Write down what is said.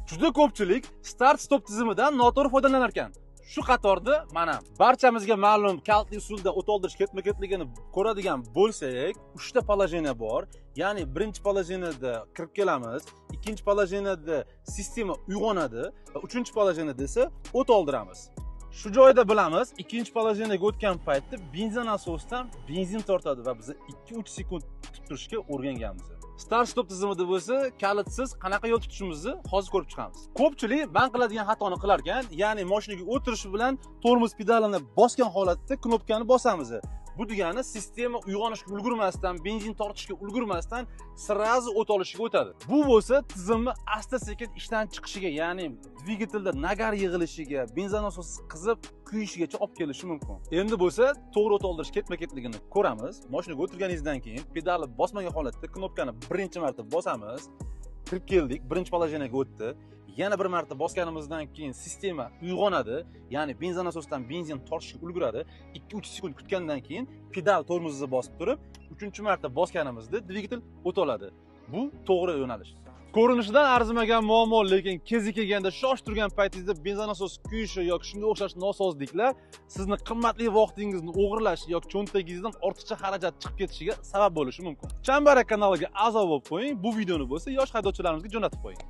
Juda ko'pchilik start stop tizimidan noto'g'ri foydalanar ekan. Shu qatorda mana barchamizga ma'lum kaltli usulda o't oldirish ketma-ketligini ko'radigan bo'lsak, 3 ta положение bor. Ya'ni birinchi положениеda kirib kelamiz, ikkinchi положениеda sistema uyg'onadi va uchinchi положениеda esa o't oldiramiz. Shu joyda bilamiz, ikkinchi положениеga o'tgan paytda benzin asosdan benzin tortadi va biz 2-3 sekund kutib turishga o'rganganmiz. Start stop tizimida bo'lsa, kalitsiz qanaqa yo'l tutishimizni hozir ko'rib chiqamiz. Ko'pchilik man qiladigan xatoni qilar ekan, ya'ni mashinaga o'tirish bilan tormoz pedalini bosgan holatda knopkani bosamiz. Bu degani sistema uyg'onishga ulgurmasdan, benzin tortishga ulgurmasdan sirazi o't olishga o'tadi. Bu bo'lsa, tizimni asta-sekin ishdan chiqishiga, ya'ni dvigatelda nagar yig'ilishiga, benzin asosi qizib kuyishigacha olib kelishi mumkin. Endi bo'lsa, to'g'ri o't oldirish ketma-ketligini ko'ramiz. Mashinaga o'tirganingizdan keyin pedalni bosmagan holatda knopkani birinchi marta bosamiz. Kirib keldik, birinchi положениеga o'tdi. Yana bir marta bosganimizdan keyin sistema uyg'onadi, ya'ni benzin asosdan benzin tortishga ulguradi. 2-3 sekund kutgandan keyin pedal tormozni bosib turib, 3-marta bosganimizda dvigatel o't oladi. Bu to'g'ri yo'nalish. Ko'rinishidan arzimagan muammo, lekin kezi kelganda shosh turgan paytingizda benzin asosi kuyishi yoki shunga o'xshash nosozliklar sizni qimmatli vaqtingizni o'g'irlash yoki cho'ntagingizdan ortiqcha xarajat chiqib ketishiga sabab bo'lishi mumkin. Chambarak kanaliga a'zo bo'lib qo'ying, bu videoni bo'lsa yosh haydovchilarimizga jo'natib qo'ying.